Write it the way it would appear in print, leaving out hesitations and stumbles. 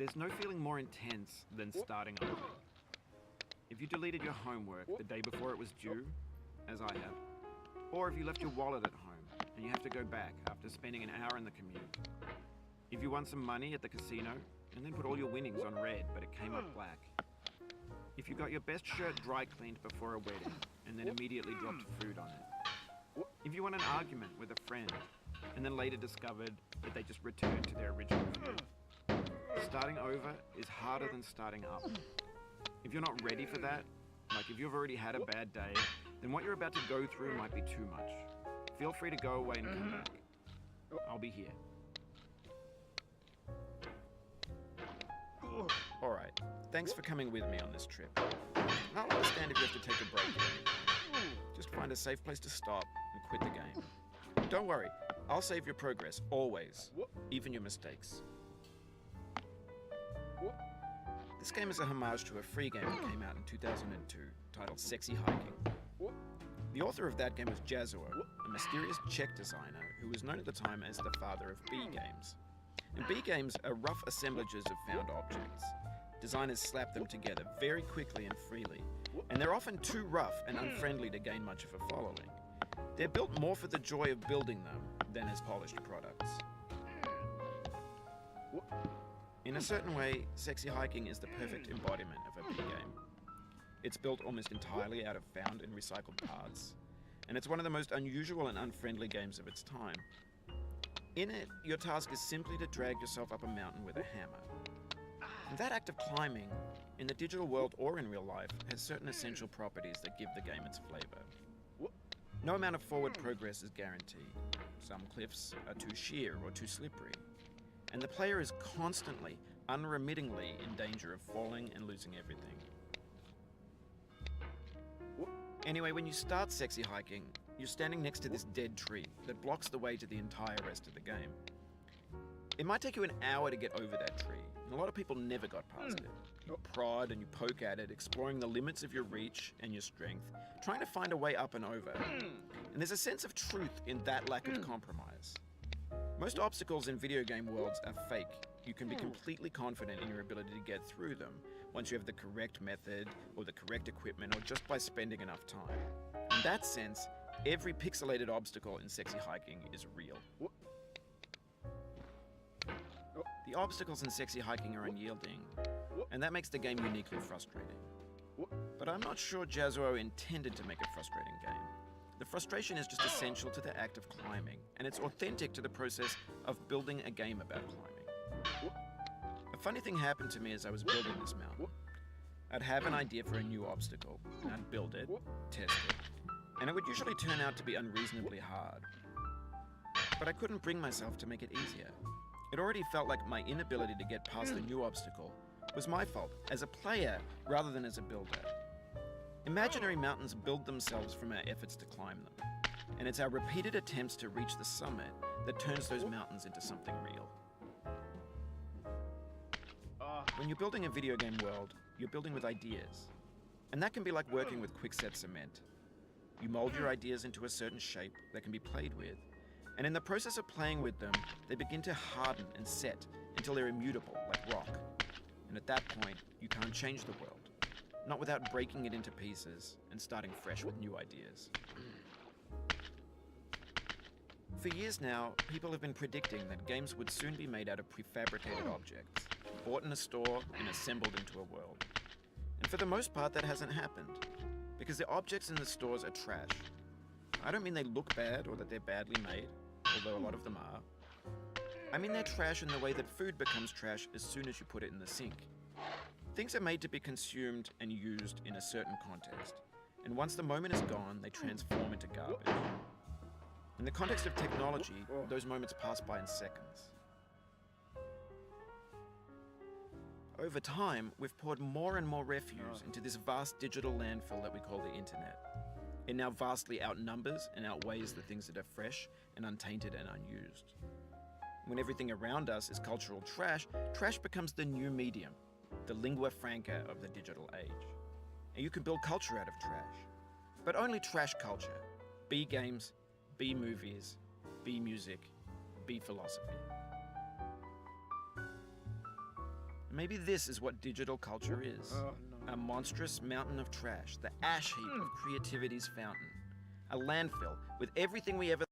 There's no feeling more intense than starting over. If you deleted your homework the day before it was due, as I have, or if you left your wallet at home and you have to go back after spending an hour in the commute. If you won some money at the casino and then put all your winnings on red but it came up black. If you got your best shirt dry cleaned before a wedding and then immediately dropped food on it. If you won an argument with a friend and then later discovered that they just returned to their original view. Starting over is harder than starting up. If you're not ready for that, like if you've already had a bad day, then what you're about to go through might be too much. Feel free to go away and come back. I'll be here. Alright, thanks for coming with me on this trip. I'll understand if you have to take a break. Just find a safe place to stop and quit the game. Don't worry, I'll save your progress, always, even your mistakes. This game is a homage to a free game that came out in 2002, titled Sexy Hiking. The author of that game was Jazuo, a mysterious Czech designer who was known at the time as the father of B games. And B games are rough assemblages of found objects. Designers slap them together very quickly and freely, and they're often too rough and unfriendly to gain much of a following. They're built more for the joy of building them than as polished products. In a certain way, Sexy Hiking is the perfect embodiment of a B game. It's built almost entirely out of found and recycled parts, and it's one of the most unusual and unfriendly games of its time. In it, your task is simply to drag yourself up a mountain with a hammer. And that act of climbing, in the digital world or in real life, has certain essential properties that give the game its flavor. No amount of forward progress is guaranteed. Some cliffs are too sheer or too slippery. And the player is constantly, unremittingly in danger of falling and losing everything. Anyway, when you start Sexy Hiking, you're standing next to this dead tree that blocks the way to the entire rest of the game. It might take you an hour to get over that tree, and a lot of people never got past it. You prod and you poke at it, exploring the limits of your reach and your strength, trying to find a way up and over. And there's a sense of truth in that lack of compromise. Most obstacles in video game worlds are fake. You can be completely confident in your ability to get through them once you have the correct method or the correct equipment or just by spending enough time. In that sense, every pixelated obstacle in Sexy Hiking is real. The obstacles in Sexy Hiking are unyielding, and that makes the game uniquely frustrating. But I'm not sure Jazuo intended to make a frustrating game. The frustration is just essential to the act of climbing, and it's authentic to the process of building a game about climbing. A funny thing happened to me as I was building this mountain. I'd have an idea for a new obstacle, and I'd build it, test it, and it would usually turn out to be unreasonably hard. But I couldn't bring myself to make it easier. It already felt like my inability to get past the new obstacle was my fault as a player rather than as a builder. Imaginary mountains build themselves from our efforts to climb them, and it's our repeated attempts to reach the summit that turns those mountains into something real. When you're building a video game world, you're building with ideas, and that can be like working with quickset cement. You mold your ideas into a certain shape that can be played with, and in the process of playing with them, they begin to harden and set until they're immutable, like rock. And at that point, you can't change the world. Not without breaking it into pieces and starting fresh with new ideas. For years now, people have been predicting that games would soon be made out of prefabricated objects, bought in a store and assembled into a world. And for the most part, that hasn't happened, because the objects in the stores are trash. I don't mean they look bad or that they're badly made, although a lot of them are. I mean they're trash in the way that food becomes trash as soon as you put it in the sink. Things are made to be consumed and used in a certain context, and once the moment is gone, they transform into garbage. In the context of technology, those moments pass by in seconds. Over time, we've poured more and more refuse into this vast digital landfill that we call the internet. It now vastly outnumbers and outweighs the things that are fresh and untainted and unused. When everything around us is cultural trash, trash becomes the new medium, the lingua franca of the digital age. And you can build culture out of trash, but only trash culture. B games, B movies, B music, B philosophy. Maybe this is what digital culture is. Oh, no. A monstrous mountain of trash, the ash heap of creativity's fountain. A landfill with everything we ever